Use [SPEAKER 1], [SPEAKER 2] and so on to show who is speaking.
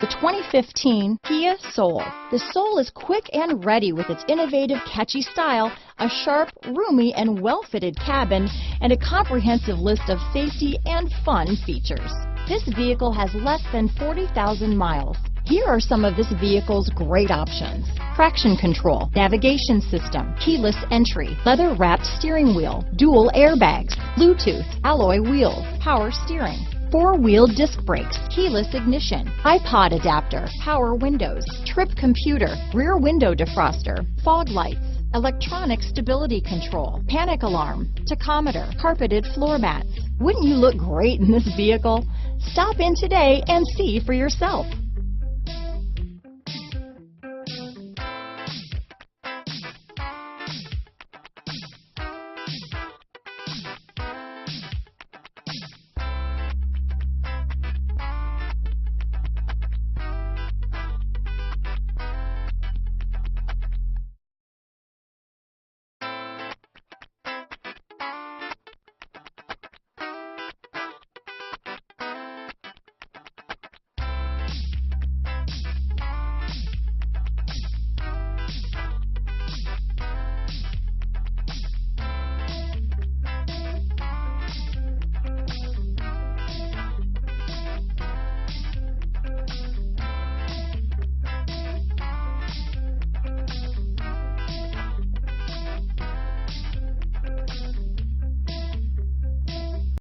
[SPEAKER 1] The 2015 Kia Soul. The Soul is quick and ready with its innovative, catchy style, a sharp, roomy, and well-fitted cabin, and a comprehensive list of safety and fun features. This vehicle has less than 40,000 miles. Here are some of this vehicle's great options: traction control, navigation system, keyless entry, leather-wrapped steering wheel, dual airbags, Bluetooth, alloy wheels, power steering, four-wheel disc brakes, keyless ignition, iPod adapter, power windows, trip computer, rear window defroster, fog lights, electronic stability control, panic alarm, tachometer, carpeted floor mats. Wouldn't you look great in this vehicle? Stop in today and see for yourself.